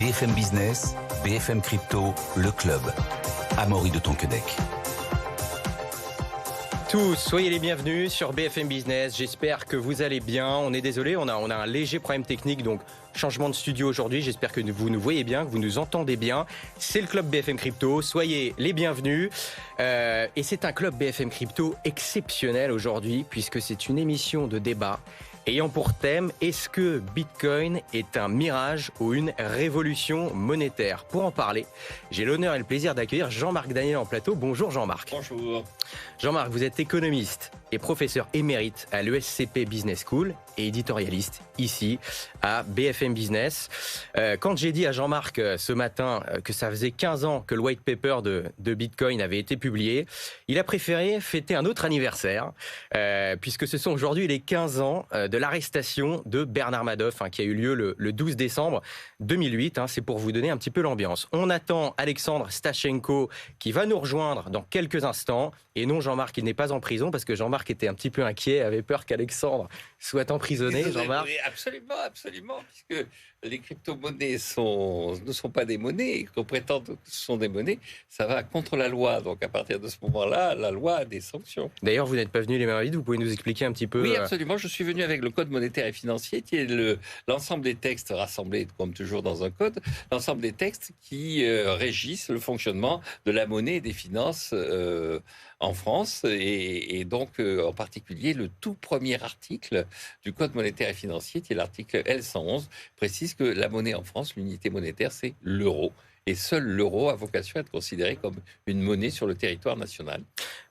BFM Business, BFM Crypto, le club. Amaury de Tonquedec. Tous, soyez les bienvenus sur BFM Business. J'espère que vous allez bien. On est désolé, on a un léger problème technique, donc changement de studio aujourd'hui. J'espère que vous nous voyez bien, que vous nous entendez bien. C'est le club BFM Crypto. Soyez les bienvenus. Et c'est un club BFM Crypto exceptionnel aujourd'hui, puisque c'est une émission de débat ayant pour thème « Est-ce que Bitcoin est un mirage ou une révolution monétaire ?» Pour en parler, j'ai l'honneur et le plaisir d'accueillir Jean-Marc Daniel en plateau. Bonjour Jean-Marc. Bonjour. Jean-Marc, vous êtes économiste et professeur émérite à l'ESCP Business School et éditorialiste ici à BFM Business. Quand j'ai dit à Jean-Marc ce matin que ça faisait 15 ans que le white paper de Bitcoin avait été publié, il a préféré fêter un autre anniversaire, puisque ce sont aujourd'hui les 15 ans de l'arrestation de Bernard Madoff, qui a eu lieu le 12 décembre 2008. C'est pour vous donner un petit peu l'ambiance. On attend Alexandre Stachenko qui va nous rejoindre dans quelques instants. Et non, Jean-Marc, il n'est pas en prison, parce que Jean-Marc était un petit peu inquiet, avait peur qu'Alexandre soit emprisonné, Jean-Marc. Oui, absolument, puisque les crypto-monnaies ne sont pas des monnaies, qu'on prétend que ce sont des monnaies, ça va contre la loi. Donc à partir de ce moment-là, la loi a des sanctions. D'ailleurs, vous n'êtes pas venu les mains vides, vous pouvez nous expliquer un petit peu. Oui, absolument, je suis venu avec le Code monétaire et financier, qui est l'ensemble des textes rassemblés, comme toujours dans un code, l'ensemble des textes qui régissent le fonctionnement de la monnaie et des finances en France, et donc en particulier le tout premier article du Code monétaire et financier, qui est l'article L111, précise que la monnaie en France, l'unité monétaire, c'est l'euro. Et seul l'euro a vocation à être considéré comme une monnaie sur le territoire national.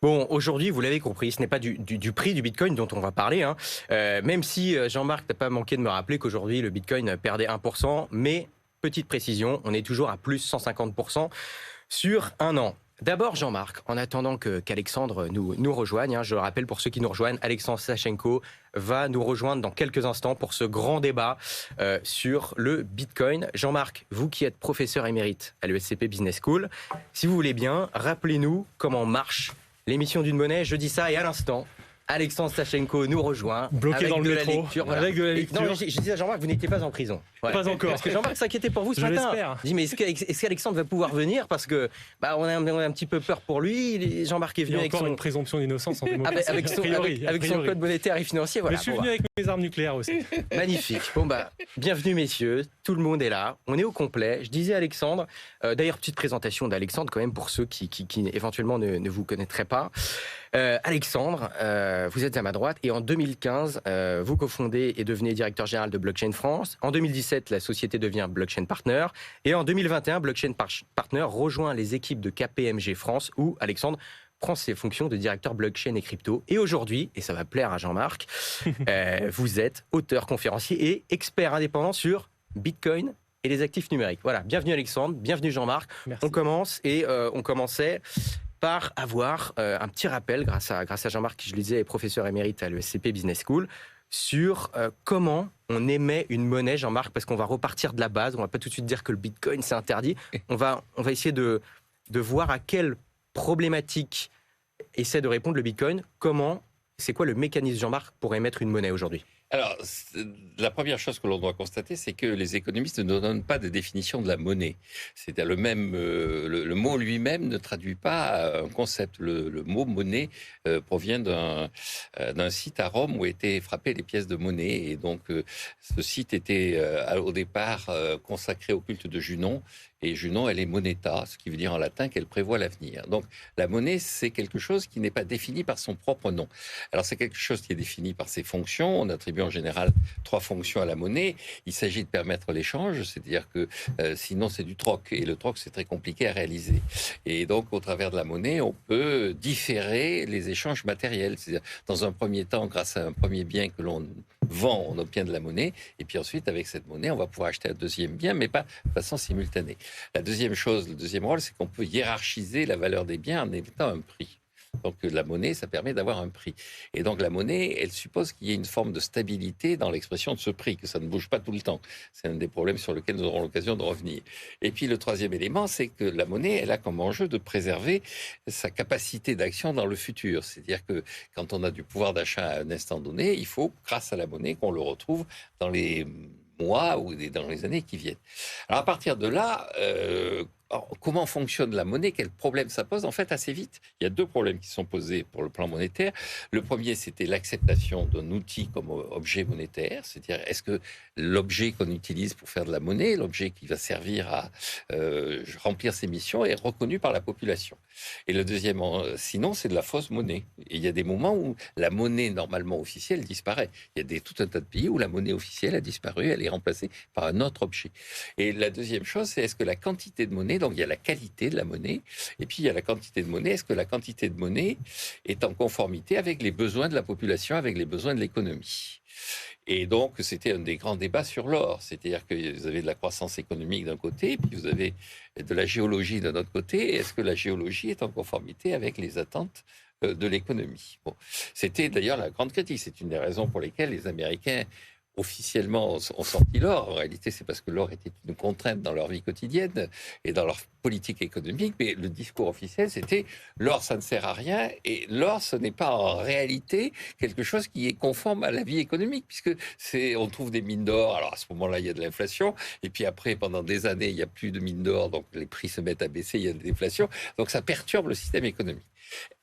Bon, aujourd'hui, vous l'avez compris, ce n'est pas du prix du Bitcoin dont on va parler. Même si Jean-Marc n'a pas manqué de me rappeler qu'aujourd'hui, le Bitcoin perdait 1%. Mais, petite précision, on est toujours à plus 150% sur un an. D'abord, Jean-Marc, en attendant qu'Alexandre nous rejoigne, je le rappelle pour ceux qui nous rejoignent, Alexandre Stachenko va nous rejoindre dans quelques instants pour ce grand débat sur le Bitcoin. Jean-Marc, vous qui êtes professeur émérite à l'ESCP Business School, si vous voulez bien, rappelez-nous comment marche l'émission d'une monnaie. Je dis ça et à l'instant, Alexandre Stachenko nous rejoint. Bloqué avec dans le de métro, la lecture. Voilà. avec de la lecture. Non, je dis à Jean-Marc, vous n'étiez pas en prison. Voilà. Pas encore. Parce que Jean-Marc s'inquiétait pour vous ce Je matin. l'espère. Je dis, mais est-ce qu'Alexandre va pouvoir venir? Parce que on a un petit peu peur pour lui. Jean-Marc est Il y venu a avec encore son... une présomption d'innocence en démocratie. avec son code monétaire et financier. Voilà. Mais je suis venu avec mes armes nucléaires aussi. Magnifique. Bienvenue messieurs, tout le monde est là, on est au complet. Je disais Alexandre, d'ailleurs petite présentation d'Alexandre quand même pour ceux qui éventuellement ne vous connaîtraient pas. Alexandre, vous êtes à ma droite et en 2015, vous cofondez et devenez directeur général de Blockchain France. En 2017, la société devient Blockchain Partner et en 2021, Blockchain Partner rejoint les équipes de KPMG France où Alexandre prend ses fonctions de directeur blockchain et crypto. Et aujourd'hui, et ça va plaire à Jean-Marc, vous êtes auteur, conférencier et expert indépendant sur Bitcoin et les actifs numériques. Voilà, bienvenue Alexandre, bienvenue Jean-Marc. Merci. On commence et on commençait par avoir un petit rappel, grâce à Jean-Marc, qui je le disais est professeur émérite à l'ESCP Business School, sur comment on émet une monnaie, Jean-Marc, parce qu'on va repartir de la base, on ne va pas tout de suite dire que le Bitcoin c'est interdit, on va essayer de voir à quelle problématique essaie de répondre le Bitcoin, c'est quoi le mécanisme, Jean-Marc, pour émettre une monnaie aujourd'hui ? Alors, la première chose que l'on doit constater, c'est que les économistes ne donnent pas de définition de la monnaie. C'est-à-dire le mot lui-même ne traduit pas un concept. Le mot monnaie provient d'un site à Rome où étaient frappées les pièces de monnaie. Et donc, ce site était au départ consacré au culte de Junon. Et Junon, elle est moneta, ce qui veut dire en latin qu'elle prévoit l'avenir. Donc, la monnaie, c'est quelque chose qui n'est pas défini par son propre nom. Alors, c'est quelque chose qui est défini par ses fonctions. On attribue en général 3 fonctions à la monnaie. Il s'agit de permettre l'échange, c'est-à-dire que sinon, c'est du troc. Et le troc, c'est très compliqué à réaliser. Et donc, au travers de la monnaie, on peut différer les échanges matériels. C'est-à-dire, dans un premier temps, grâce à un premier bien que l'on vend, on obtient de la monnaie. Et puis ensuite, avec cette monnaie, on va pouvoir acheter un deuxième bien, mais pas de façon simultanée. La deuxième chose, le deuxième rôle, c'est qu'on peut hiérarchiser la valeur des biens en émettant un prix. Donc la monnaie, ça permet d'avoir un prix. Et donc la monnaie, elle suppose qu'il y ait une forme de stabilité dans l'expression de ce prix, que ça ne bouge pas tout le temps. C'est un des problèmes sur lesquels nous aurons l'occasion de revenir. Et puis le troisième élément, c'est que la monnaie, elle a comme enjeu de préserver sa capacité d'action dans le futur. C'est-à-dire que quand on a du pouvoir d'achat à un instant donné, il faut, grâce à la monnaie, qu'on le retrouve dans les mois ou dans les années qui viennent. Alors à partir de là, comment fonctionne la monnaie? Quel problème ça pose? En fait, assez vite, il y a deux problèmes qui sont posés pour le plan monétaire. Le premier, c'était l'acceptation d'un outil comme objet monétaire, c'est-à-dire est-ce que l'objet qu'on utilise pour faire de la monnaie, l'objet qui va servir à remplir ses missions, est reconnu par la population. Et le deuxième, sinon, c'est de la fausse monnaie. Et il y a des moments où la monnaie normalement officielle disparaît. Il y a tout un tas de pays où la monnaie officielle a disparu, elle est remplacée par un autre objet. Et la deuxième chose, c'est est-ce que la quantité de monnaie, donc il y a la qualité de la monnaie, et puis il y a la quantité de monnaie, est-ce que la quantité de monnaie est en conformité avec les besoins de la population, avec les besoins de l'économie? Et donc, c'était un des grands débats sur l'or. C'est-à-dire que vous avez de la croissance économique d'un côté, puis vous avez de la géologie d'un autre côté. Est-ce que la géologie est en conformité avec les attentes de l'économie? Bon. C'était d'ailleurs la grande critique. C'est une des raisons pour lesquelles les Américains officiellement ont sorti l'or. En réalité, c'est parce que l'or était une contrainte dans leur vie quotidienne et dans leur politique économique. Mais le discours officiel, c'était l'or, ça ne sert à rien. Et l'or, ce n'est pas en réalité quelque chose qui est conforme à la vie économique, puisque on trouve des mines d'or. Alors à ce moment-là, il y a de l'inflation. Et puis après, pendant des années, il n'y a plus de mines d'or, donc les prix se mettent à baisser, il y a de l'inflation. Donc ça perturbe le système économique.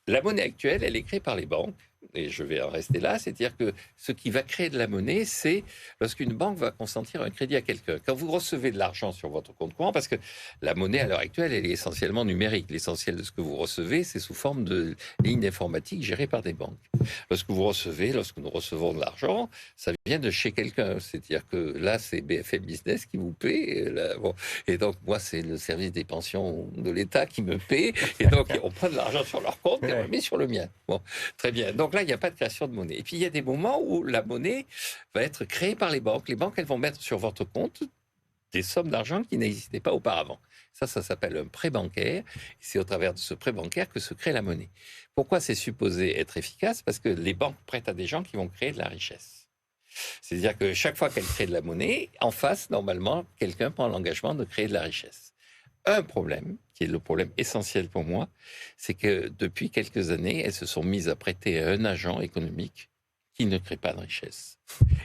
La monnaie actuelle, elle est créée par les banques. Et je vais en rester là, c'est-à-dire que ce qui va créer de la monnaie, c'est lorsqu'une banque va consentir un crédit à quelqu'un. Quand vous recevez de l'argent sur votre compte courant, parce que la monnaie à l'heure actuelle, elle est essentiellement numérique. L'essentiel de ce que vous recevez, c'est sous forme de lignes informatiques gérées par des banques. Lorsque nous recevons de l'argent, ça vient de chez quelqu'un. C'est-à-dire que là, c'est BFM Business qui vous paie. Et donc, moi, c'est le service des pensions de l'État qui me paie. Et donc, on prend de l'argent sur leur compte et on le met sur le mien. Bon, très bien. Donc là, il n'y a pas de création de monnaie. Et puis, il y a des moments où la monnaie va être créée par les banques. Les banques, elles vont mettre sur votre compte des sommes d'argent qui n'existaient pas auparavant. Ça s'appelle un prêt bancaire. C'est au travers de ce prêt bancaire que se crée la monnaie. Pourquoi c'est supposé être efficace? Parce que les banques prêtent à des gens qui vont créer de la richesse. C'est-à-dire que chaque fois qu'elles créent de la monnaie, en face, normalement, quelqu'un prend l'engagement de créer de la richesse. Un problème, qui est le problème essentiel pour moi, c'est que depuis quelques années, elles se sont mises à prêter à un agent économique qui ne crée pas de richesse.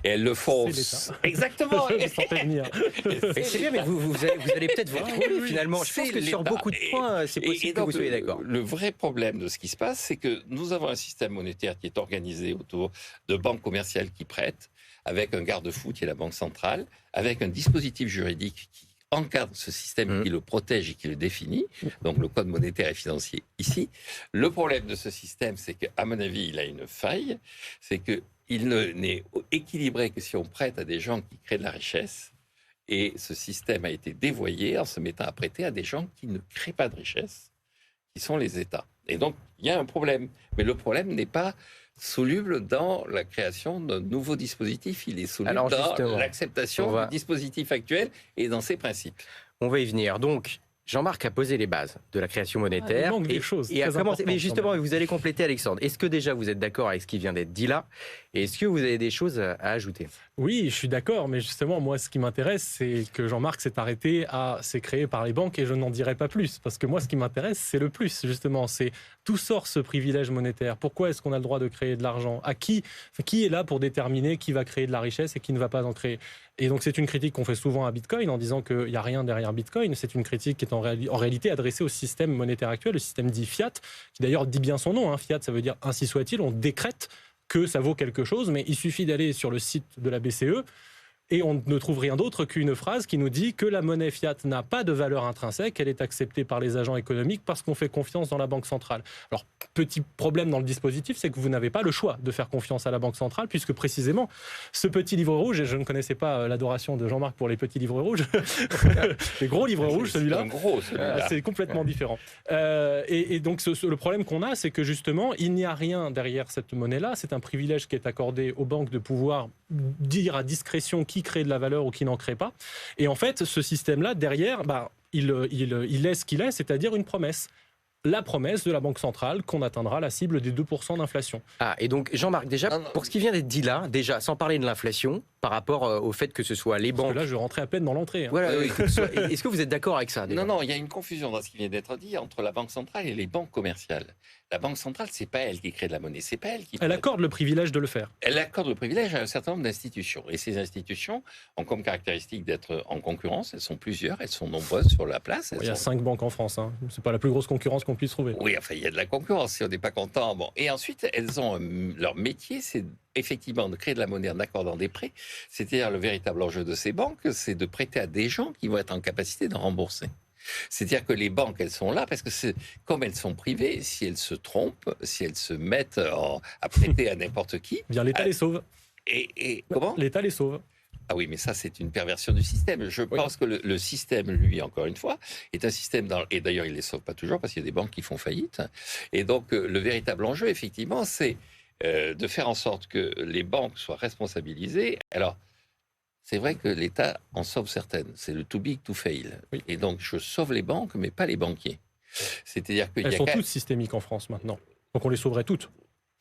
Et elles le font... Exactement. Je sentais venir. Et c'est bien, mais vous allez peut-être vous retrouver finalement. Je pense que sur beaucoup de points, c'est possible que vous soyez d'accord. Le vrai problème de ce qui se passe, c'est que nous avons un système monétaire qui est organisé autour de banques commerciales qui prêtent, avec un garde-fou qui est la Banque centrale, avec un dispositif juridique qui encadre ce système, qui le protège et qui le définit, donc le code monétaire et financier ici. Le problème de ce système, c'est qu'à mon avis, il a une faille, c'est qu'il n'est équilibré que si on prête à des gens qui créent de la richesse, et ce système a été dévoyé en se mettant à prêter à des gens qui ne créent pas de richesse, qui sont les États. Et donc, il y a un problème. Mais le problème n'est pas soluble dans la création d'un nouveau dispositif. Il est soluble dans l'acceptation du dispositif actuel et dans ses principes. On va y venir. Donc, Jean-Marc a posé les bases de la création monétaire. Il manque des choses. Et a commencé. Mais justement, vous allez compléter, Alexandre. Est-ce que déjà vous êtes d'accord avec ce qui vient d'être dit là? Et est-ce que vous avez des choses à ajouter? Oui, je suis d'accord, mais justement, moi, ce qui m'intéresse, c'est que Jean-Marc s'est arrêté à c'est créé par les banques et je n'en dirai pas plus. Parce que moi, ce qui m'intéresse, c'est le plus, justement. C'est d'où sort ce privilège monétaire? Pourquoi est-ce qu'on a le droit de créer de l'argent? À qui est là pour déterminer qui va créer de la richesse et qui ne va pas en créer? Et donc, c'est une critique qu'on fait souvent à Bitcoin en disant qu'il n'y a rien derrière Bitcoin. C'est une critique qui est en réalité adressée au système monétaire actuel, le système dit fiat, qui d'ailleurs dit bien son nom. Hein. Fiat, ça veut dire ainsi soit-il. On décrète que ça vaut quelque chose, mais il suffit d'aller sur le site de la BCE et on ne trouve rien d'autre qu'une phrase qui nous dit que la monnaie fiat n'a pas de valeur intrinsèque, elle est acceptée par les agents économiques parce qu'on fait confiance dans la Banque centrale. Alors, petit problème dans le dispositif, c'est que vous n'avez pas le choix de faire confiance à la Banque centrale, puisque précisément, ce petit livre rouge, et je ne connaissais pas l'adoration de Jean-Marc pour les petits livres rouges, les gros livres rouges, celui-là, c'est complètement différent. Et donc, le problème qu'on a, c'est que justement, il n'y a rien derrière cette monnaie-là, c'est un privilège qui est accordé aux banques de pouvoir dire à discrétion qui crée de la valeur ou qui n'en crée pas. Et en fait, ce système-là, derrière, il est ce qu'il est, c'est-à-dire une promesse. la promesse de la Banque centrale qu'on atteindra la cible des 2% d'inflation. Ah, et donc Jean-Marc, déjà, Non, non. pour ce qui vient d'être dit là, déjà, sans parler de l'inflation, par rapport au fait que ce soit les Parce banques... que là, je rentrais à peine dans l'entrée. Voilà, Oui, est-ce que vous êtes d'accord avec ça déjà? Non, il y a une confusion dans ce qui vient d'être dit entre la Banque centrale et les banques commerciales. La Banque centrale, c'est pas elle qui crée de la monnaie, c'est pas elle qui... Elle accorde le privilège de le faire. Elle accorde le privilège à un certain nombre d'institutions. Et ces institutions ont comme caractéristique d'être en concurrence. Elles sont plusieurs, elles sont nombreuses sur la place. Il y a 5 banques en France. C'est pas la plus grosse concurrence qu'on puisse trouver. Oui, enfin, il y a de la concurrence si on n'est pas content. Bon. Et ensuite, elles ont leur métier, c'est effectivement de créer de la monnaie en accordant des prêts. C'est-à-dire le véritable enjeu de ces banques, c'est de prêter à des gens qui vont être en capacité de rembourser. C'est-à-dire que les banques, elles sont là parce que comme elles sont privées, si elles se trompent, si elles se mettent à prêter à n'importe qui... Bien, l'État les sauve. Et comment ? L'État les sauve. Ah oui, mais ça, c'est une perversion du système. Je pense que le système, lui, encore une fois, est un système... Et d'ailleurs, il ne les sauve pas toujours parce qu'il y a des banques qui font faillite. Et donc, le véritable enjeu, effectivement, c'est de faire en sorte que les banques soient responsabilisées. Alors, c'est vrai que l'État en sauve certaines. C'est le too big to fail. Oui. Et donc, je sauve les banques, mais pas les banquiers. C'est-à-dire qu'il y Elles a sont toutes systémiques en France maintenant. Donc on les sauverait toutes.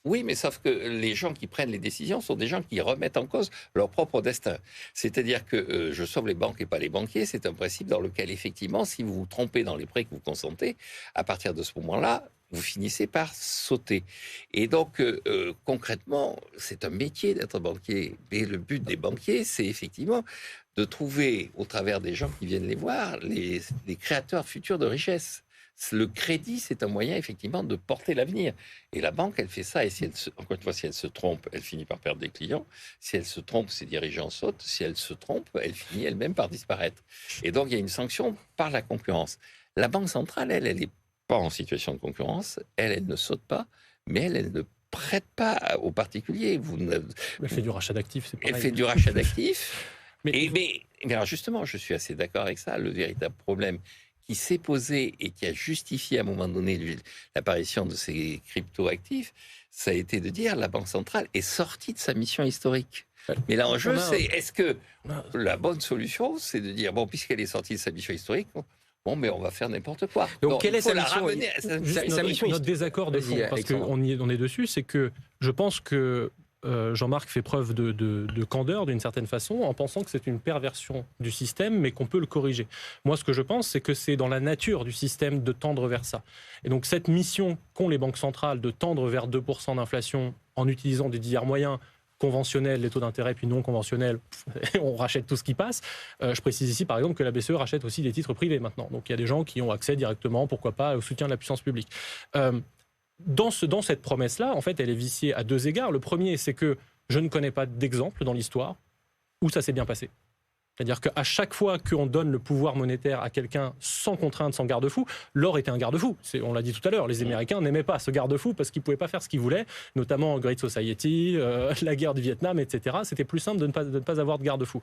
Oui, mais sauf que les gens qui prennent les décisions sont des gens qui remettent en cause leur propre destin. C'est-à-dire que je sauve les banques et pas les banquiers, c'est un principe dans lequel, effectivement, si vous vous trompez dans les prêts que vous consentez, à partir de ce moment-là, vous finissez par sauter. Et donc, concrètement, c'est un métier d'être banquier. Mais le but des banquiers, c'est effectivement de trouver, au travers des gens qui viennent les voir, les créateurs futurs de richesse. Le crédit, c'est un moyen, effectivement, de porter l'avenir. Et la banque, elle fait ça. Et si encore une fois, si elle se trompe, elle finit par perdre des clients. Si elle se trompe, ses dirigeants sautent. Si elle se trompe, elle finit elle-même par disparaître. Et donc, il y a une sanction par la concurrence. La Banque centrale, elle n'est pas en situation de concurrence. Elle ne saute pas, mais elle ne prête pas aux particuliers. Elle fait du rachat d'actifs, c'est pareil. Elle fait du rachat d'actifs. Mais alors justement, je suis assez d'accord avec ça. Le véritable problème qui s'est posé et qui a justifié à un moment donné l'apparition de ces crypto-actifs, ça a été de dire la Banque centrale est sortie de sa mission historique. Mais l'enjeu, c'est est-ce que la bonne solution, c'est de dire, bon, puisqu'elle est sortie de sa mission historique, bon, mais on va faire n'importe quoi. Donc, quelle est sa mission Notre désaccord de fond, parce qu'on est dessus, c'est que je pense que Jean-Marc fait preuve de candeur d'une certaine façon en pensant que c'est une perversion du système mais qu'on peut le corriger. Moi, ce que je pense, c'est que c'est dans la nature du système de tendre vers ça. Et donc cette mission qu'ont les banques centrales de tendre vers 2% d'inflation en utilisant des divers moyens conventionnels, les taux d'intérêt, puis non conventionnels, on rachète tout ce qui passe. Je précise ici, par exemple, que la BCE rachète aussi des titres privés maintenant. Donc il y a des gens qui ont accès directement, pourquoi pas, au soutien de la puissance publique. Dans cette promesse-là, en fait, elle est viciée à deux égards. Le premier, c'est que je ne connais pas d'exemple dans l'histoire où ça s'est bien passé. C'est-à-dire qu'à chaque fois qu'on donne le pouvoir monétaire à quelqu'un sans contrainte, sans garde-fou, l'or était un garde-fou. On l'a dit tout à l'heure, les Américains n'aimaient pas ce garde-fou parce qu'ils ne pouvaient pas faire ce qu'ils voulaient, notamment Great Society, la guerre du Vietnam, etc. C'était plus simple de ne pas avoir de garde-fou.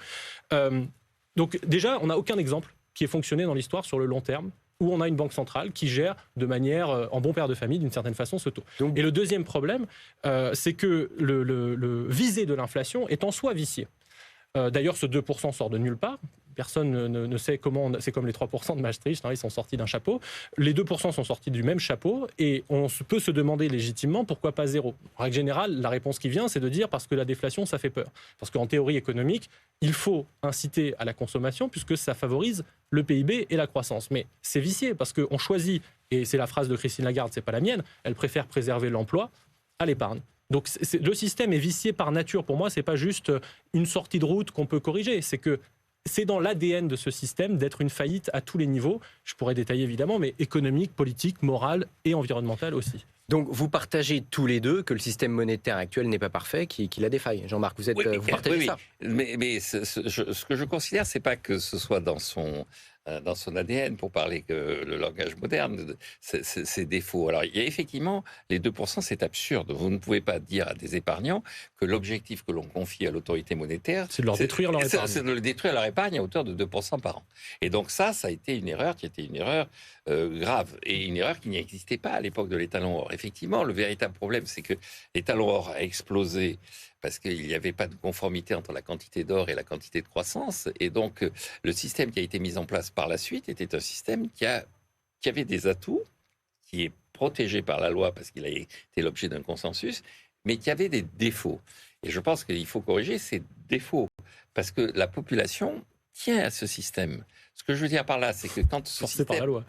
Donc déjà, on n'a aucun exemple qui ait fonctionné dans l'histoire sur le long terme, où on a une banque centrale qui gère de manière, en bon père de famille, d'une certaine façon, ce taux. Et le deuxième problème, c'est que le visé de l'inflation est en soi vicié. D'ailleurs, ce 2% sort de nulle part. Personne ne sait comment... C'est comme les 3% de Maastricht, ils sont sortis d'un chapeau. Les 2% sont sortis du même chapeau et on peut se demander légitimement pourquoi pas zéro. En règle générale, la réponse qui vient, c'est de dire parce que la déflation, ça fait peur. Parce qu'en théorie économique, il faut inciter à la consommation puisque ça favorise le PIB et la croissance. Mais c'est vicié parce qu'on choisit, et c'est la phrase de Christine Lagarde, c'est pas la mienne, elle préfère préserver l'emploi à l'épargne. Donc le système est vicié par nature. Pour moi, c'est pas juste une sortie de route qu'on peut corriger, c'est que c'est dans l'ADN de ce système d'être une faillite à tous les niveaux. Je pourrais détailler évidemment, mais économique, politique, morale et environnementale aussi. Donc vous partagez tous les deux que le système monétaire actuel n'est pas parfait, qu'il a des failles. Jean-Marc, vous partagez ça. Mais ce que je considère, c'est pas que ce soit dans son ADN, pour parler que le langage moderne, ses défauts. Alors, il y a effectivement, les 2%, c'est absurde. Vous ne pouvez pas dire à des épargnants que l'objectif que l'on confie à l'autorité monétaire... C'est de leur détruire leur épargne. C'est de détruire leur épargne à hauteur de 2% par an. Et donc ça a été une erreur qui était une erreur grave. Et une erreur qui n'existait pas à l'époque de l'étalon or. Effectivement, le véritable problème, c'est que l'étalon or a explosé parce qu'il n'y avait pas de conformité entre la quantité d'or et la quantité de croissance. Et donc, le système qui a été mis en place par la suite était un système qui avait des atouts, qui est protégé par la loi parce qu'il a été l'objet d'un consensus, mais qui avait des défauts. Et je pense qu'il faut corriger ces défauts, parce que la population tient à ce système. Ce que je veux dire par là, c'est que quand ce Forcé système... par la loi.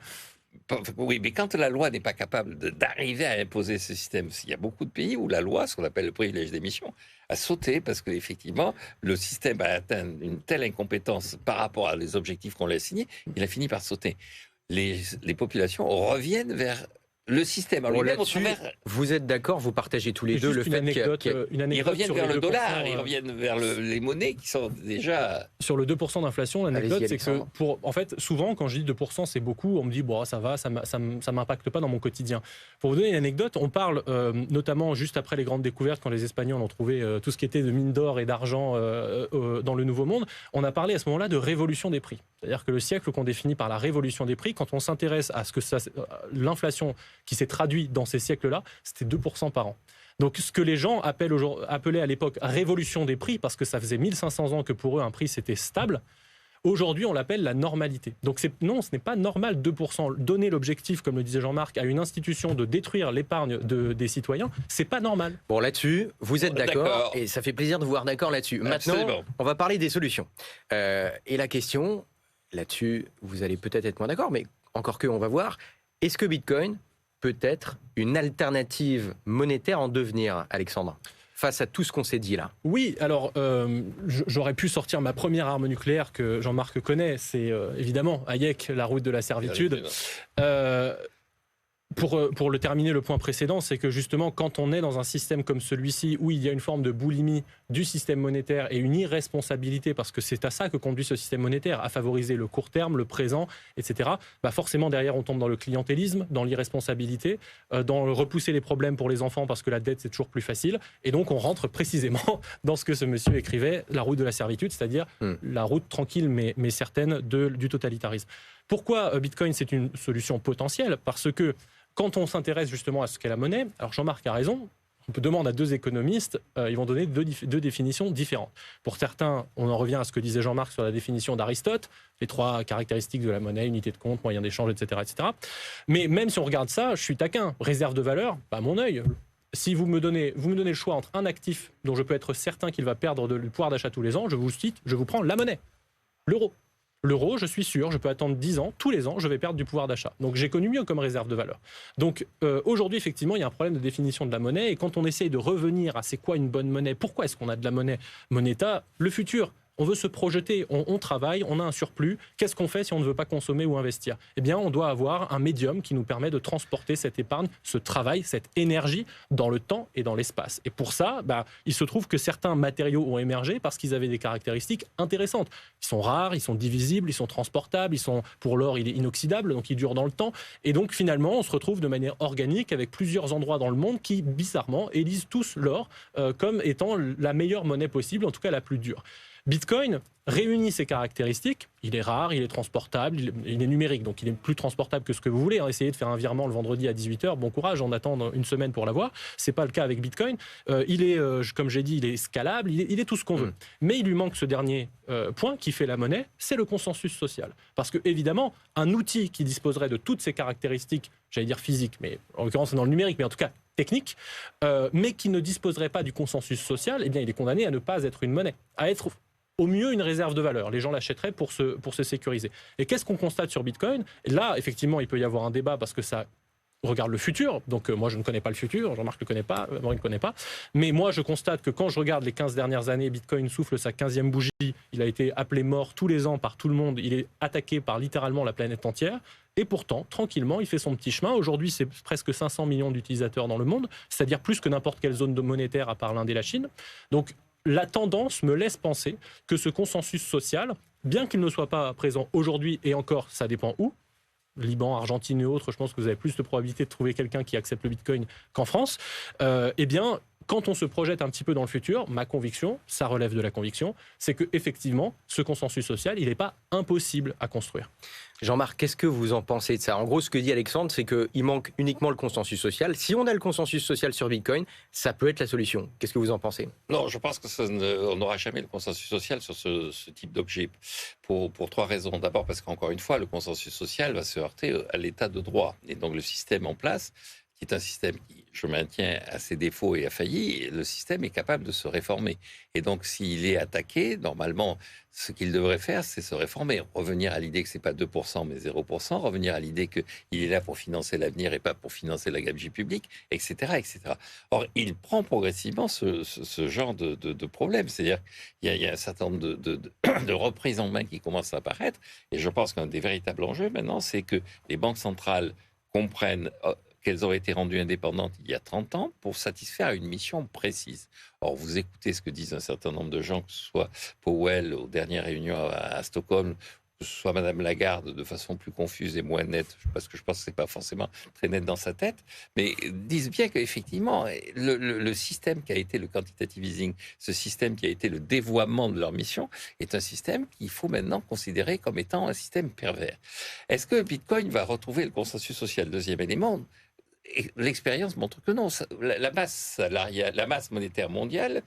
Oui, mais quand la loi n'est pas capable d'arriver à imposer ce système, il y a beaucoup de pays où la loi, ce qu'on appelle le privilège d'émission, a sauté parce qu'effectivement, le système a atteint une telle incompétence par rapport à les objectifs qu'on lui a signés, il a fini par sauter. Les populations reviennent vers le système. Bon, là-dessus, vous êtes d'accord, vous partagez tous les deux le fait ils reviennent vers le dollar, ils reviennent vers les monnaies qui sont déjà... Sur le 2% d'inflation, l'anecdote, c'est que en fait, souvent, quand je dis 2%, c'est beaucoup, on me dit, bon, ça va, ça m'impacte pas dans mon quotidien. Pour vous donner une anecdote, on parle notamment juste après les grandes découvertes, quand les Espagnols ont trouvé tout ce qui était de mines d'or et d'argent dans le Nouveau Monde, on a parlé à ce moment-là de révolution des prix. C'est-à-dire que le siècle qu'on définit par la révolution des prix, quand on s'intéresse à ce que l'inflation qui s'est traduite dans ces siècles-là, c'était 2% par an. Donc ce que les gens appelaient à l'époque révolution des prix, parce que ça faisait 1500 ans que pour eux un prix c'était stable, aujourd'hui on l'appelle la normalité. Donc non, ce n'est pas normal 2%. Donner l'objectif, comme le disait Jean-Marc, à une institution de détruire l'épargne des citoyens, c'est pas normal. Bon, là-dessus, vous êtes d'accord, et ça fait plaisir de vous voir d'accord là-dessus. Maintenant, on va parler des solutions. Et la question, là-dessus, vous allez peut-être être moins d'accord, mais encore que, on va voir, est-ce que Bitcoin peut être une alternative monétaire en devenir, Alexandre, face à tout ce qu'on s'est dit là? Oui, alors j'aurais pu sortir ma première arme nucléaire que Jean-Marc connaît, c'est évidemment Hayek, la route de la servitude. Pour le terminer, le point précédent, c'est que justement, quand on est dans un système comme celui-ci, où il y a une forme de boulimie du système monétaire et une irresponsabilité, parce que c'est à ça que conduit ce système monétaire, à favoriser le court terme, le présent, etc., bah forcément, derrière, on tombe dans le clientélisme, dans l'irresponsabilité, dans le repousser les problèmes pour les enfants, parce que la dette, c'est toujours plus facile. Et donc, on rentre précisément dans ce que ce monsieur écrivait, la route de la servitude, c'est-à-dire la route tranquille, mais certaine du totalitarisme. Pourquoi Bitcoin, c'est une solution potentielle? Parce que quand on s'intéresse justement à ce qu'est la monnaie, alors Jean-Marc a raison, on peut demander à deux économistes, ils vont donner deux définitions différentes. Pour certains, on en revient à ce que disait Jean-Marc sur la définition d'Aristote, les 3 caractéristiques de la monnaie, unité de compte, moyen d'échange, etc., etc. Mais même si on regarde ça, je suis taquin, réserve de valeur, à mon œil. Si vous me donnez le choix entre un actif dont je peux être certain qu'il va perdre du pouvoir d'achat tous les ans, je vous prends la monnaie, l'euro. L'euro, je suis sûr, je peux attendre 10 ans, tous les ans, je vais perdre du pouvoir d'achat. Donc j'ai connu mieux comme réserve de valeur. Donc aujourd'hui, effectivement, il y a un problème de définition de la monnaie. Et quand on essaye de revenir à c'est quoi une bonne monnaie, pourquoi est-ce qu'on a de la monnaie? Moneta, le futur. On veut se projeter, on travaille, on a un surplus. Qu'est-ce qu'on fait si on ne veut pas consommer ou investir? Eh bien, on doit avoir un médium qui nous permet de transporter cette épargne, ce travail, cette énergie dans le temps et dans l'espace. Et pour ça, il se trouve que certains matériaux ont émergé parce qu'ils avaient des caractéristiques intéressantes. Ils sont rares, ils sont divisibles, ils sont transportables, pour l'or, il est inoxydable, donc il dure dans le temps. Et donc, finalement, on se retrouve de manière organique avec plusieurs endroits dans le monde qui, bizarrement, élisent tous l'or comme étant la meilleure monnaie possible, en tout cas la plus dure. Bitcoin réunit ces caractéristiques. Il est rare, il est transportable, il est numérique, donc il est plus transportable que ce que vous voulez. Essayez de faire un virement le vendredi à 18h, bon courage, on attend une semaine pour l'avoir. C'est pas le cas avec Bitcoin. Il est, comme j'ai dit, il est scalable, il est tout ce qu'on veut. Mais il lui manque ce dernier point qui fait la monnaie, c'est le consensus social. Parce que évidemment, un outil qui disposerait de toutes ces caractéristiques, j'allais dire physiques, mais en l'occurrence c'est dans le numérique, mais en tout cas technique, mais qui ne disposerait pas du consensus social, eh bien il est condamné à ne pas être une monnaie, à être au mieux une réserve de valeur. Les gens l'achèteraient pour se sécuriser. Et qu'est-ce qu'on constate sur Bitcoin? Là, effectivement, il peut y avoir un débat parce que ça regarde le futur. Donc moi, je ne connais pas le futur. Jean-Marc ne le connaît pas. Maureen ne connaît pas. Mais moi, je constate que quand je regarde les 15 dernières années, Bitcoin souffle sa 15e bougie. Il a été appelé mort tous les ans par tout le monde. Il est attaqué par littéralement la planète entière. Et pourtant, tranquillement, il fait son petit chemin. Aujourd'hui, c'est presque 500 millions d'utilisateurs dans le monde, c'est-à-dire plus que n'importe quelle zone monétaire à part l'Inde et la Chine. Donc, la tendance me laisse penser que ce consensus social, bien qu'il ne soit pas présent aujourd'hui, et encore, ça dépend où, Liban, Argentine et autres, je pense que vous avez plus de probabilité de trouver quelqu'un qui accepte le Bitcoin qu'en France, eh bien, quand on se projette un petit peu dans le futur, ma conviction, ça relève de la conviction, c'est que effectivement, ce consensus social, il n'est pas impossible à construire. Jean-Marc, qu'est-ce que vous en pensez de ça? En gros, ce que dit Alexandre, c'est qu'il manque uniquement le consensus social. Si on a le consensus social sur Bitcoin, ça peut être la solution. Qu'est-ce que vous en pensez? Non, je pense qu'on n'aura jamais le consensus social sur ce type d'objet pour 3 raisons. D'abord parce qu'encore une fois, le consensus social va se heurter à l'état de droit. Et donc le système en place, qui est un système qui, je maintiens, a ses défauts et a failli, le système est capable de se réformer. Et donc s'il est attaqué, normalement, ce qu'il devrait faire, c'est se réformer. Revenir à l'idée que ce n'est pas 2%, mais 0%. Revenir à l'idée qu'il est là pour financer l'avenir et pas pour financer la gabegie publique, etc., etc. Or, il prend progressivement ce genre de problème. C'est-à-dire qu'il y a un certain nombre de reprises en main qui commencent à apparaître. Et je pense qu'un des véritables enjeux maintenant, c'est que les banques centrales comprennent qu'elles auraient été rendues indépendantes il y a 30 ans pour satisfaire une mission précise. Or, vous écoutez ce que disent un certain nombre de gens, que ce soit Powell aux dernières réunions à Stockholm, que ce soit Madame Lagarde de façon plus confuse et moins nette, parce que je pense que ce n'est pas forcément très net dans sa tête, mais disent bien qu'effectivement, le système qui a été le quantitative easing, ce système qui a été le dévoiement de leur mission, est un système qu'il faut maintenant considérer comme étant un système pervers. Est-ce que Bitcoin va retrouver le consensus social? Deuxième élément, et l'expérience montre que non. La masse salariale, la masse monétaire mondiale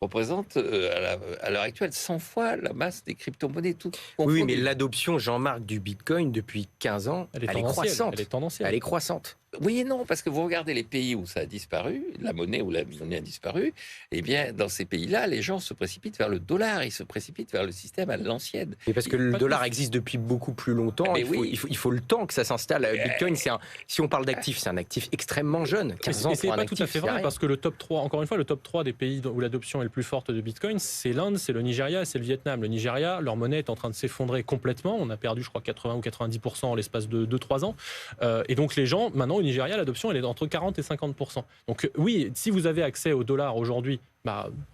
représente à l'heure actuelle 100 fois la masse des crypto-monnaies toutes confondues. Oui, mais l'adoption, Jean-Marc, du Bitcoin depuis 15 ans, elle est croissante. Elle est tendancielle. Elle est croissante. Oui et non, parce que vous regardez les pays où ça a disparu, la monnaie où la monnaie a disparu, eh bien, dans ces pays-là, les gens se précipitent vers le dollar, ils se précipitent vers le système à l'ancienne. Et parce que le dollar existe depuis beaucoup plus longtemps, il faut le temps que ça s'installe. Bitcoin, si on parle d'actif, c'est un actif extrêmement jeune. 15 ans et c'est pour un pas actif, tout à fait vrai, parce que le top 3, encore une fois, le top 3 des pays où l'adoption est le plus forte de Bitcoin, c'est l'Inde, c'est le Nigeria et c'est le Vietnam. Le Nigeria, leur monnaie est en train de s'effondrer complètement. On a perdu, je crois, 80 ou 90% en l'espace de 2-3 ans. Et donc les gens, maintenant au Nigeria, l'adoption, elle est entre 40 et 50%. Donc oui, si vous avez accès au dollar aujourd'hui,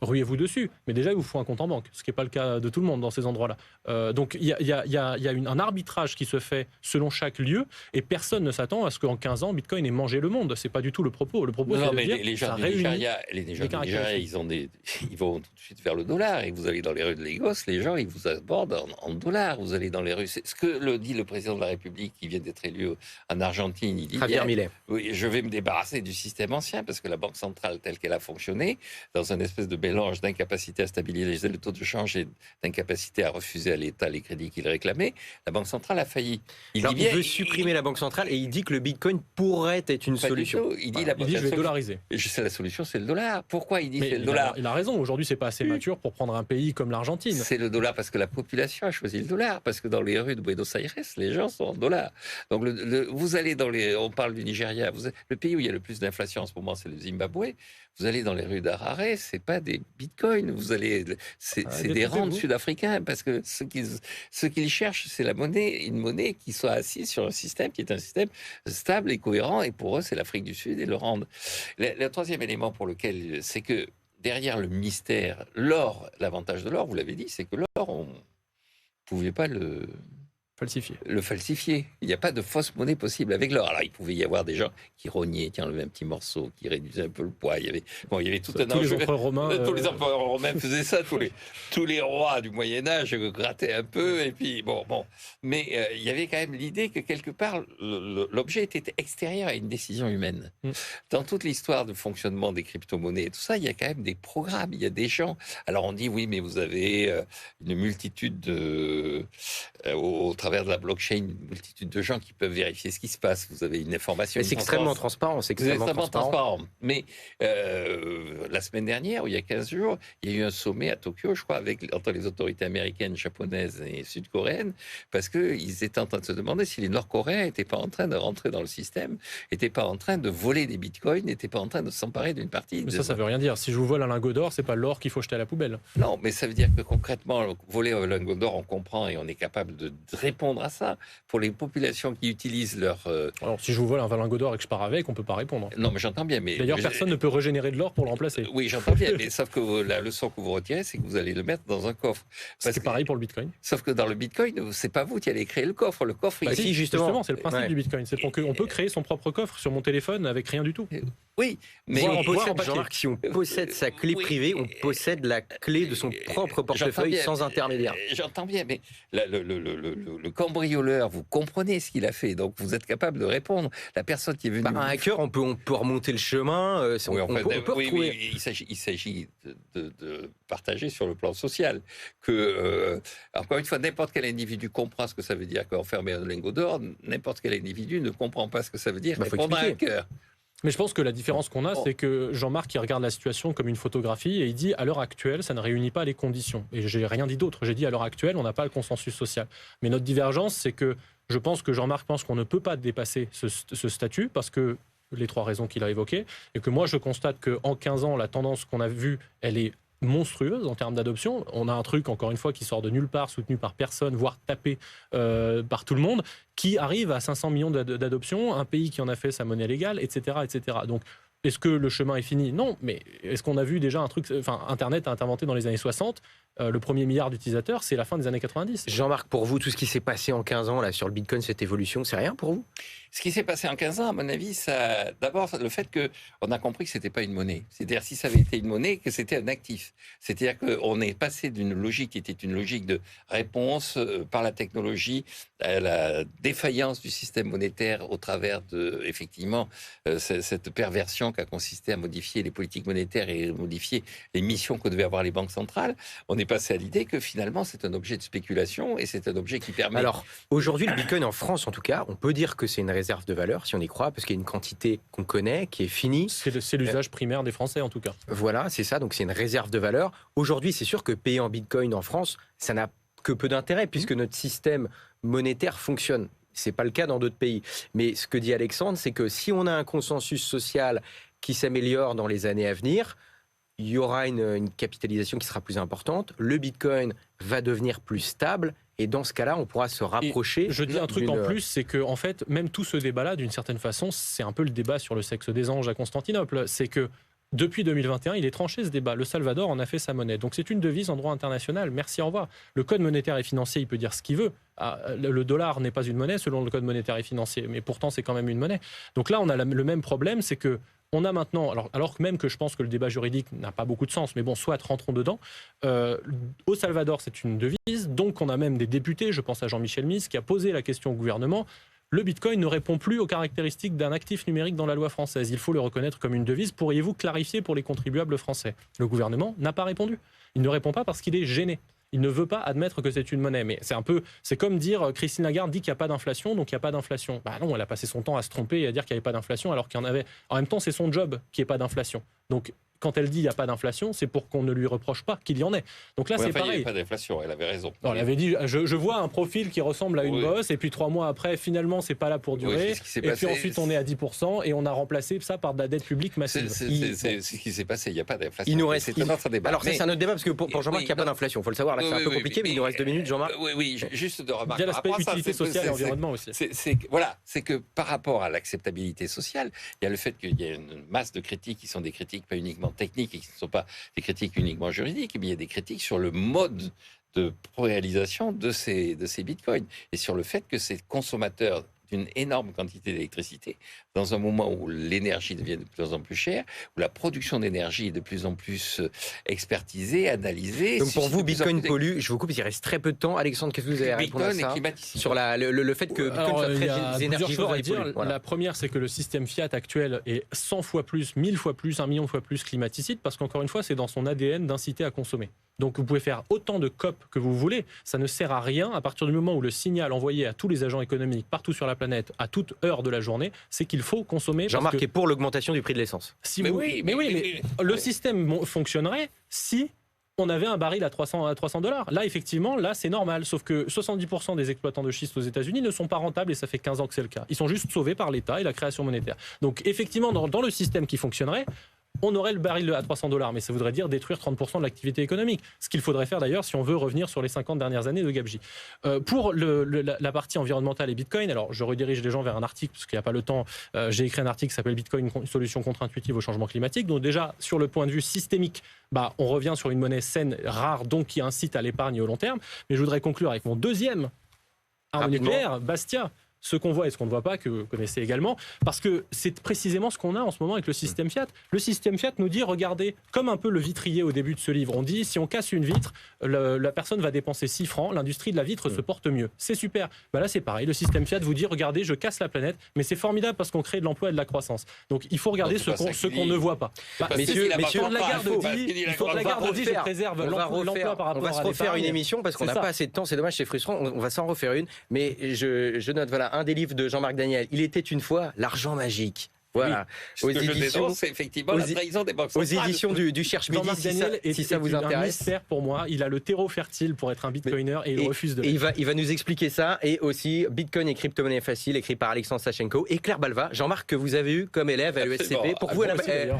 ruez-vous dessus. Mais déjà, il vous faut un compte en banque, ce qui n'est pas le cas de tout le monde dans ces endroits-là. Donc il y a un arbitrage qui se fait selon chaque lieu, et personne ne s'attend à ce qu'en 15 ans, Bitcoin ait mangé le monde. C'est pas du tout le propos. Le propos, c'est de dire les gens ça du réunit Nigeria, ils vont tout de suite vers le dollar. Et vous allez dans les rues de Lagos, les gens, ils vous abordent en dollars. Vous allez dans les rues. C'est ce que dit le président de la République qui vient d'être élu en Argentine. Il dit Javier Milei. Oui, je vais me débarrasser du système ancien parce que la Banque centrale telle qu'elle a fonctionné, dans un espèce de mélange d'incapacité à stabiliser le taux de change et d'incapacité à refuser à l'État les crédits qu'il réclamait, la Banque centrale a failli. Il veut supprimer la Banque centrale et il dit que le Bitcoin pourrait être une solution. Il dit, je vais dollariser. La solution, c'est le dollar. Pourquoi il dit c'est le dollar? Il a raison. Aujourd'hui, c'est pas assez mature pour prendre un pays comme l'Argentine. C'est le dollar parce que la population a choisi le dollar. Parce que dans les rues de Buenos Aires, les gens sont en dollars. Donc vous allez on parle du Nigeria. Le pays où il y a le plus d'inflation en ce moment, c'est le Zimbabwe. Vous allez dans les rues d'Harare, c'est pas des bitcoins, c'est des rentes sud-africains, parce que ce qu'ils cherchent, c'est une monnaie qui soit assise sur un système qui est un système stable et cohérent, et pour eux, c'est l'Afrique du Sud et le rand. Le troisième élément pour lequel, c'est que derrière le mystère, l'or, l'avantage de l'or, vous l'avez dit, c'est que l'or, on ne pouvait pas le falsifier. Il n'y a pas de fausse monnaie possible avec l'or. Alors, il pouvait y avoir des gens qui rognaient, qui enlevaient un petit morceau, qui réduisaient un peu le poids. Il y avait tout un enjeu. Les empereurs romains, tous les empereurs romains faisaient ça. Tous les rois du Moyen-Âge grattaient un peu. Et puis, bon. Mais il y avait quand même l'idée que quelque part, l'objet était extérieur à une décision humaine. Dans toute l'histoire de fonctionnement des crypto-monnaies et tout ça, il y a quand même des programmes, il y a des gens. Alors, on dit, oui, mais vous avez une multitude au travers de la blockchain, une multitude de gens qui peuvent vérifier ce qui se passe. Vous avez une information. C'est extrêmement transparent. C'est extrêmement transparent. Mais la semaine dernière, ou il y a 15 jours, il y a eu un sommet à Tokyo, je crois, entre les autorités américaines, japonaises et sud-coréennes, parce qu'ils étaient en train de se demander si les Nord-Coréens n'étaient pas en train de rentrer dans le système, n'étaient pas en train de voler des bitcoins, n'étaient pas en train de s'emparer d'une partie. Mais ça veut rien dire. Si je vous vole un lingot d'or, c'est pas l'or qu'il faut jeter à la poubelle. Non, mais ça veut dire que concrètement, voler un lingot d'or, on comprend et on est capable de répondre à ça pour les populations qui utilisent leur... Alors, si je vous vole un lingot d'or et que je pars avec, on peut pas répondre. Non, mais j'entends bien. Mais d'ailleurs, personne ne peut régénérer de l'or pour le remplacer. Oui, j'entends bien, mais sauf que la leçon que vous retirez, c'est que vous allez le mettre dans un coffre. C'est pareil pour le Bitcoin. Sauf que dans le Bitcoin, c'est pas vous qui allez créer le coffre. Le coffre, bah, si, justement, c'est le principe du Bitcoin. C'est qu'on peut créer son propre coffre sur mon téléphone avec rien du tout. Oui, mais Jean-Marc, si on possède sa clé privée, on possède la clé de son propre portefeuille sans intermédiaire. J'entends bien, mais le cambrioleur, vous comprenez ce qu'il a fait, donc vous êtes capable de répondre. La personne qui est venue... un hacker, on peut remonter le chemin, on peut retrouver... Oui, il s'agit de partager sur le plan social. Que, encore une fois, n'importe quel individu comprend ce que ça veut dire qu'enfermer un lingot d'or, n'importe quel individu ne comprend pas ce que ça veut dire répondre à un hacker. Mais je pense que la différence qu'on a, c'est que Jean-Marc, il regarde la situation comme une photographie et il dit à l'heure actuelle, ça ne réunit pas les conditions. Et j'ai rien dit d'autre. J'ai dit à l'heure actuelle, on n'a pas le consensus social. Mais notre divergence, c'est que je pense que Jean-Marc pense qu'on ne peut pas dépasser ce statut parce que les 3 raisons qu'il a évoquées, et que moi je constate qu'en 15 ans, la tendance qu'on a vue, elle est monstrueuse en termes d'adoption. On a un truc, encore une fois, qui sort de nulle part, soutenu par personne, voire tapé par tout le monde, qui arrive à 500 millions d'adoptions, un pays qui en a fait sa monnaie légale, etc. etc. Donc, est-ce que le chemin est fini? Non, mais est-ce qu'on a vu déjà un truc... Enfin, Internet a été inventé dans les années 60, le premier milliard d'utilisateurs, c'est la fin des années 90. Jean-Marc, pour vous, tout ce qui s'est passé en 15 ans là, sur le Bitcoin, cette évolution, c'est rien pour vous? Ce qui s'est passé en 15 ans, à mon avis, ça, d'abord, le fait qu'on a compris que ce n'était pas une monnaie. C'est-à-dire, si ça avait été une monnaie, que c'était un actif. C'est-à-dire qu'on est passé d'une logique qui était une logique de réponse par la technologie à la défaillance du système monétaire au travers de, effectivement, cette perversion qui a consisté à modifier les politiques monétaires et modifier les missions que devaient avoir les banques centrales. On est passé à l'idée que finalement, c'est un objet de spéculation et c'est un objet qui permet... Alors, aujourd'hui, le Bitcoin en France, en tout cas, on peut dire que c'est une réserve de valeur, si on y croit, parce qu'il y a une quantité qu'on connaît, qui est finie. C'est l'usage primaire des Français, en tout cas. Voilà, c'est ça, donc c'est une réserve de valeur. Aujourd'hui, c'est sûr que payer en Bitcoin en France, ça n'a que peu d'intérêt, puisque notre système monétaire fonctionne. C'est pas le cas dans d'autres pays. Mais ce que dit Alexandre, c'est que si on a un consensus social qui s'améliore dans les années à venir, il y aura une capitalisation qui sera plus importante, le Bitcoin va devenir plus stable, et dans ce cas-là, on pourra se rapprocher. Et je dis un truc en plus, c'est que en fait, même tout ce débat-là, d'une certaine façon, c'est un peu le débat sur le sexe des anges à Constantinople. C'est que depuis 2021, il est tranché ce débat. Le Salvador en a fait sa monnaie. Donc c'est une devise en droit international. Merci, au revoir. Le code monétaire et financier, il peut dire ce qu'il veut. Le dollar n'est pas une monnaie selon le code monétaire et financier, mais pourtant c'est quand même une monnaie. Donc là, on a le même problème, c'est que on a maintenant, alors même que je pense que le débat juridique n'a pas beaucoup de sens, mais bon, soit rentrons dedans. Au Salvador, c'est une devise, donc on a même des députés, je pense à Jean-Michel Mis, qui a posé la question au gouvernement. Le Bitcoin ne répond plus aux caractéristiques d'un actif numérique dans la loi française. Il faut le reconnaître comme une devise. Pourriez-vous clarifier pour les contribuables français? Le gouvernement n'a pas répondu. Il ne répond pas parce qu'il est gêné. Il ne veut pas admettre que c'est une monnaie. Mais c'est comme dire, Christine Lagarde dit qu'il n'y a pas d'inflation, donc il n'y a pas d'inflation. Bah non, elle a passé son temps à se tromper et à dire qu'il n'y avait pas d'inflation alors qu'il y en avait. En même temps, c'est son job qu'il n'y ait pas d'inflation. Donc, quand elle dit il n'y a pas d'inflation, c'est pour qu'on ne lui reproche pas qu'il y en ait. Donc là, c'est pareil. Il n'y a pas d'inflation, elle avait raison. Non, elle avait dit, je vois un profil qui ressemble à une bosse, et puis 3 mois après, finalement, c'est pas là pour durer. Et puis ensuite, on est à 10%, et on a remplacé ça par de la dette publique massive. C'est ce qui s'est passé, il n'y a pas d'inflation. Il nous reste un autre débat. Alors, c'est un autre débat, parce que pour Jean-Marc, il n'y a pas d'inflation. Il faut le savoir, là, c'est un peu compliqué, mais il nous reste 2 minutes, Jean-Marc. Oui, juste de remarquer. Il y a l'aspect utilité sociale et environnement aussi. C'est que par rapport à l'acceptabilité sociale, il y a le fait qu'il y a une masse de critiques qui sont des critiques pas uniquement techniques et qui ne sont pas des critiques uniquement juridiques, mais il y a des critiques sur le mode de réalisation de ces bitcoins et sur le fait que ces consommateurs d'une énorme quantité d'électricité, dans un moment où l'énergie devient de plus en plus chère, où la production d'énergie est de plus en plus expertisée, analysée. Donc pour vous, Bitcoin pollue, je vous coupe, il reste très peu de temps. Alexandre, qu'est-ce que vous avez à répondre à ça sur le fait que Bitcoin soit très énergivore et pollue? Voilà. La première, c'est que le système fiat actuel est 100 fois plus, 1000 fois plus, 1 million de fois plus climaticide, parce qu'encore une fois, c'est dans son ADN d'inciter à consommer. Donc vous pouvez faire autant de COP que vous voulez, ça ne sert à rien à partir du moment où le signal envoyé à tous les agents économiques partout sur la planète, à toute heure de la journée, c'est qu'il faut consommer. Jean-Marc est pour l'augmentation du prix de l'essence. Mais le système fonctionnerait si on avait un baril à $300. Là, effectivement, c'est normal. Sauf que 70% des exploitants de schiste aux États-Unis ne sont pas rentables et ça fait 15 ans que c'est le cas. Ils sont juste sauvés par l'État et la création monétaire. Donc effectivement, dans le système qui fonctionnerait, on aurait le baril à $300, mais ça voudrait dire détruire 30% de l'activité économique. Ce qu'il faudrait faire d'ailleurs si on veut revenir sur les 50 dernières années de gabegie. Pour la partie environnementale et Bitcoin, alors je redirige les gens vers un article, parce qu'il n'y a pas le temps, j'ai écrit un article qui s'appelle Bitcoin, une solution contre-intuitive au changement climatique. Donc déjà, sur le point de vue systémique, on revient sur une monnaie saine, rare, donc qui incite à l'épargne et au long terme. Mais je voudrais conclure avec mon deuxième arme nucléaire, Bastia. Ce qu'on voit et ce qu'on ne voit pas, que vous connaissez également, parce que c'est précisément ce qu'on a en ce moment avec le système Fiat. Le système Fiat nous dit, regardez, comme un peu le vitrier au début de ce livre, on dit, si on casse une vitre, la personne va dépenser 6 francs, l'industrie de la vitre se porte mieux. C'est super. Là, c'est pareil, le système Fiat vous dit, regardez, je casse la planète, mais c'est formidable parce qu'on crée de l'emploi et de la croissance. Donc, il faut regarder ce qu'on ne voit pas. Messieurs, Ford Lagarde dit, je préserve l'emploi par rapport à on va se refaire une émission parce qu'on n'a pas assez de temps, c'est dommage, c'est frustrant, on va s'en refaire une, mais je note, voilà, un des livres de Jean-Marc Daniel, il était une fois l'argent magique. Voilà. Oui. Aux éditions, c'est effectivement la trahison des banques centrales. Aux éditions du Cherche Midi, si ça vous intéresse. Un mystère pour moi. Il a le terreau fertile pour être un bitcoiner et il refuse de l'être. Il va nous expliquer ça, et aussi Bitcoin et crypto-monnaie facile, écrit par Alexandre Sachenko et Claire Balva. Jean-Marc, que vous avez eu comme élève à l'ESCP. Pour vous, absolument.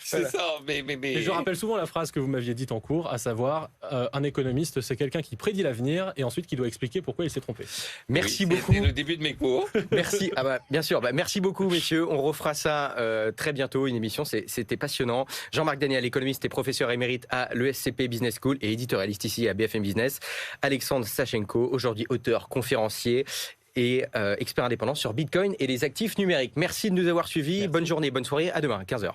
C'est ça. Mais je rappelle souvent la phrase que vous m'aviez dite en cours, à savoir un économiste, c'est quelqu'un qui prédit l'avenir et ensuite qui doit expliquer pourquoi il s'est trompé. Merci beaucoup. C'était le début de mes cours. Merci. Bien sûr. Merci beaucoup, messieurs. On refera ça très bientôt, une émission. C'était passionnant. Jean-Marc Daniel, économiste et professeur émérite à l'ESCP Business School et éditorialiste ici à BFM Business. Alexandre Sachenko, aujourd'hui auteur, conférencier et expert indépendant sur Bitcoin et les actifs numériques. Merci de nous avoir suivis. Merci. Bonne journée, bonne soirée. À demain, 15h.